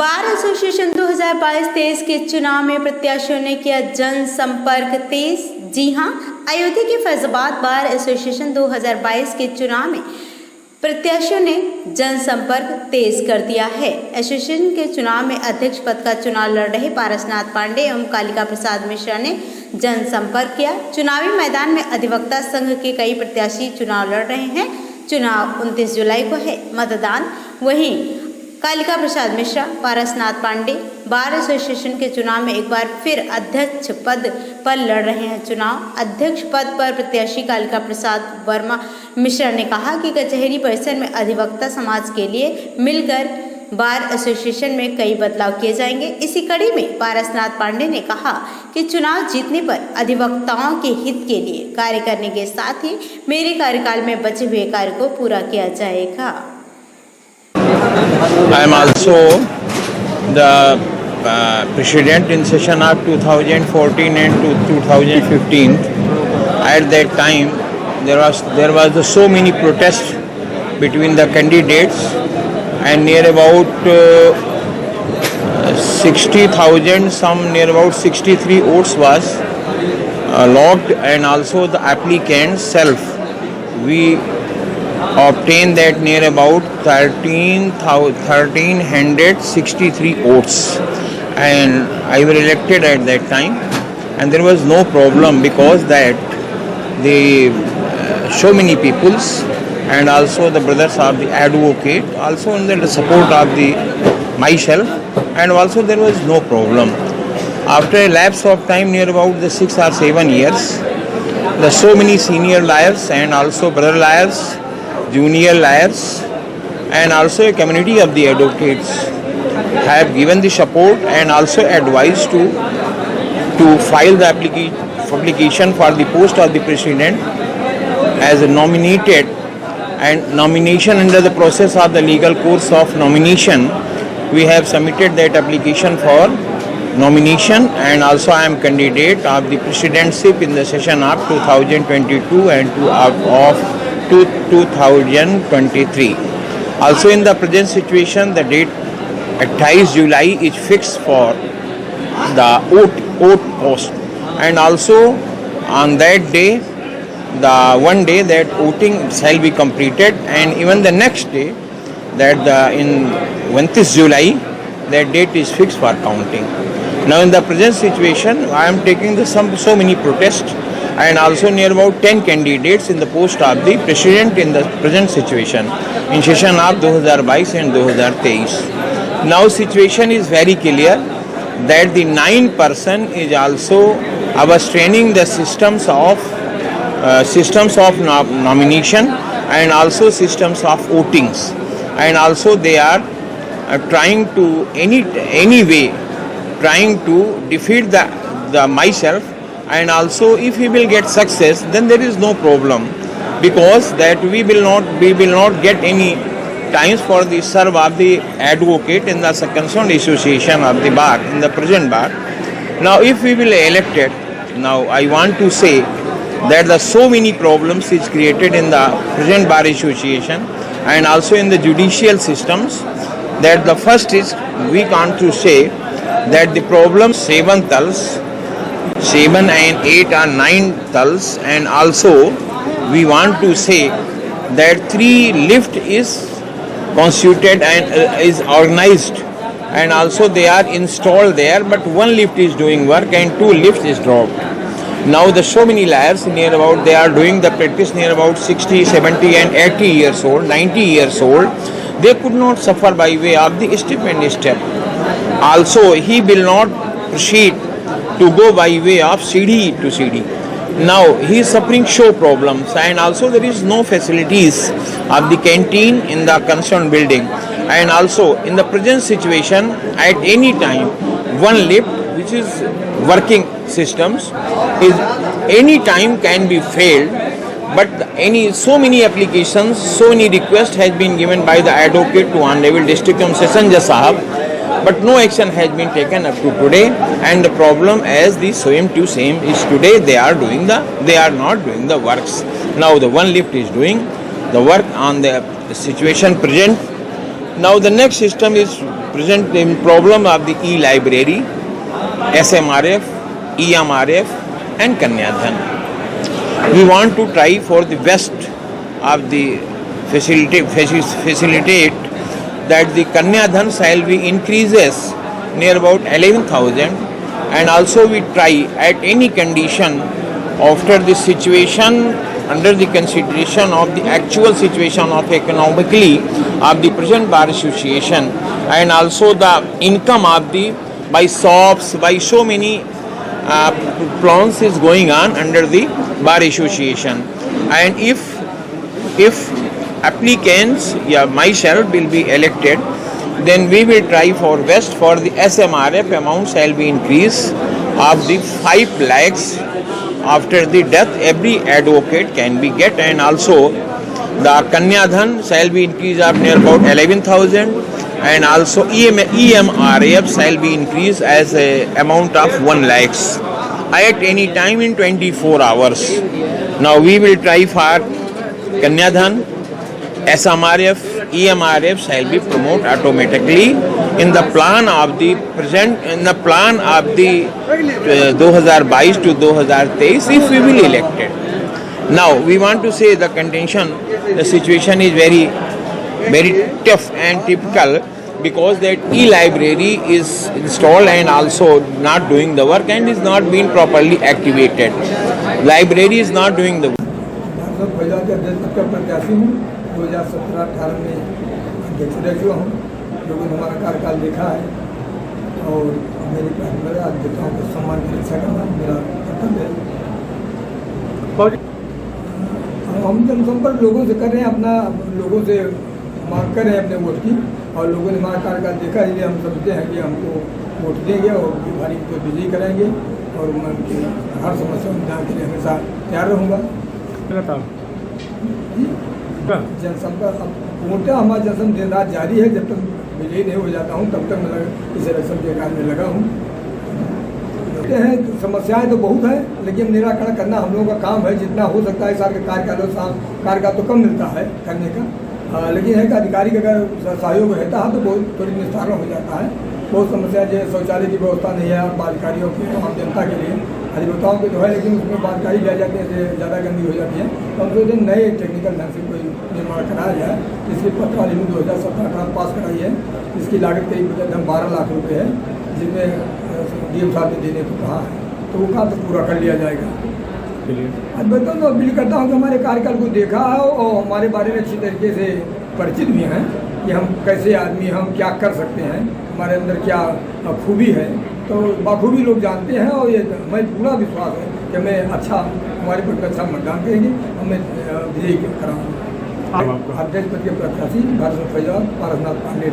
Bar association 2022-23 के चुनाव में प्रत्याशियों ने किया जनसंपर्क तेज। जी हां, अयोध्या के फैजाबाद बार एसोसिएशन 2022 के चुनाव में प्रत्याशियों ने जनसंपर्क तेज कर दिया है। एसोसिएशन के चुनाव में अध्यक्ष पद का चुनाव लड़ रहे पारसनाथ पांडे एवं कालिका प्रसाद मिश्रा ने जनसंपर्क किया। चुनावी मैदान में अधिवक्ता संघ के कई प्रत्याशी चुनाव लड़ रहे हैं। चुनाव 29 जुलाई को है मतदान। वहीं कालिका प्रसाद मिश्रा, पारसनाथ पांडे बार एसोसिएशन के चुनाव में एक बार फिर अध्यक्ष पद पर लड़ रहे हैं। चुनाव अध्यक्ष पद पर प्रत्याशी कालिका प्रसाद वर्मा मिश्रा ने कहा कि कचहरी परिसर में अधिवक्ता समाज के लिए मिलकर बार एसोसिएशन में कई बदलाव किए जाएंगे। इसी कड़ी में पारसनाथ पांडे ने कहा कि चुनाव जीतने पर अधिवक्ताओं के हित के लिए कार्य करने के साथ ही मेरे कार्यकाल में बचे हुए कार्य को पूरा किया जाएगा। I am also the president in session of 2014 and 2015. At that time, there was so many protests between the candidates, and near about 60,000, near about 63 votes was logged, and also the applicant self. We obtained that near about 1363 votes, and I was elected at that time, and there was no problem because that the so many peoples and also the brothers of the advocate also in the support of the myself, and also there was no problem. After a lapse of time near about the 6 or 7 years, the so many senior lawyers and also brother lawyers, junior lawyers, and also a community of the advocates have given the support and also advised to file the application for the post of the president as a nominated, and nomination under the process of the legal course of nomination. We have submitted that application for nomination, and also I am candidate of the presidency in the session of 2022 and of 2023. Also in the present situation, the date 28 July is fixed for the vote post, and also on that day, the one day that voting shall be completed, and even the next day, that in 29 July, that date is fixed for counting. Now in the present situation, I am taking so many protests, and also near about 10 candidates in the post of the president in the present situation in session of 2022 and 2023. Now situation is very clear that the 9 person is also straining the systems of nomination and also systems of votings, and also they are trying to any way trying to defeat the myself. And also if we will get success, then there is no problem, because that we will not get any times for the serve of the advocate in the concerned association of the bar, in the present bar. Now if we will elected, now I want to say that the so many problems is created in the present bar association and also in the judicial systems, that the first is we want to say that the problem 7 and 8 or 9 tals, and also we want to say that 3 lift is constituted and is organized, and also they are installed there, but 1 lift is doing work and 2 lifts is dropped. Now the so many lawyers near about, they are doing the practice near about 60, 70 and 80 years old, 90 years old. They could not suffer by way of the step and step. Also he will not proceed to go by way of CD to CD. Now he is suffering show problems, and also there is no facilities of the canteen in the concerned building, and also in the present situation at any time 1 lift which is working systems is any time can be failed, but so many applications, so many requests has been given by the advocate to Honorable District Session Judge Sahab, but no action has been taken up to today, and the problem as the same to same is today they are not doing the works. Now the 1 lift is doing the work on the situation present, Now the next system is present the problem of the e-library, SMRF, EMRF and Kanyadhan. We want to try for the best of the facilitate that the Kanyadhan salary increases near about 11,000, and also we try at any condition after the situation under the consideration of the actual situation of economically of the present bar association and also the income of the by shops by so many plans is going on under the bar association, and if applicants myself will be elected, then we will try for best for the SMRF amount shall be increased of the 5 lakhs after the death every advocate can be get, and also the Kanyadhan shall be increased of near about 11,000, and also EMRF shall be increased as a amount of 1 lakhs at any time in 24 hours. Now we will try for Kanyadhan, SMRF, EMRF shall be promoted automatically in the plan of the present, in the plan of the 2022 to 2023 if we will elected. Now we want to say the contention, the situation is very tough and typical because that e-library is installed and also not doing the work and is not being properly activated. Library is not doing the work. 2017-18 में अध्यक्ष रह चुका हूँ, लोगों ने हमारा कार्यकाल देखा है और मेरा अध्यक्षों को सम्मान की रक्षा करना मेरा कर्तव्य है। हम जनसंपर्क लोगों से कर रहे हैं, अपना लोगों से मांग कर रहे हैं अपने वोट की, और लोगों ने हमारा कार्यकाल देखा है, इसलिए हम समझते हैं कि हमको वोट देंगे और भारी को विजयी कराएंगे और मैं उनकी हर समस्या निदान के लिए हमेशा तैयार रहूँगा। जनसंपर्क पूर्णतः हमारा जनसंपर्क दिन रात जारी है, जब तक विजयी नहीं हो जाता हूँ तब तक मैं इस इलेक्शन के कार्य में लगा हूँ। हैं समस्याएं तो बहुत है, लेकिन निराकरण करना हम लोगों का काम है, जितना हो सकता है। साल के कार्यकाल तो कम मिलता है करने का, लेकिन है कि अधिकारी का अगर सहयोग रहता है तो बहुत थोड़ी निस्तारण हो जाता है। बहुत समस्या जैसे शौचालय की व्यवस्था नहीं है और बालकारियों की आम जनता के लिए अधिवक्ताओं के तो है, लेकिन उसमें बालकारी भी आ जाती है, ज़्यादा गंदी हो जाती है। तो हम सोचते हैं नए टेक्निकल ढंग से कोई निर्माण कराया जाए। इसकी पत्र वाली 2017-18 पास कराई है, इसकी लागत करीब 12 लाख रुपये है, जिसमें डीएम साहब ने देने को कहा है, तो वो काम तो पूरा कर लिया जाएगा। आज बताऊँ तो अपील करता हूँ कि हमारे कार्यकाल को देखा है और हमारे बारे में अच्छी तरीके से परिचित भी हैं कि हम कैसे आदमी, हम क्या कर सकते हैं, हमारे अंदर क्या खूबी है, तो बखूबी लोग जानते हैं। और ये मैं पूरा विश्वास है कि मैं हमारे पद पर अच्छा मतदान करेंगे, हमें विजयी कराऊंगा। अध्यक्ष पद के प्रत्याशी भारत फैजाबाद पारसनाथ पांडे।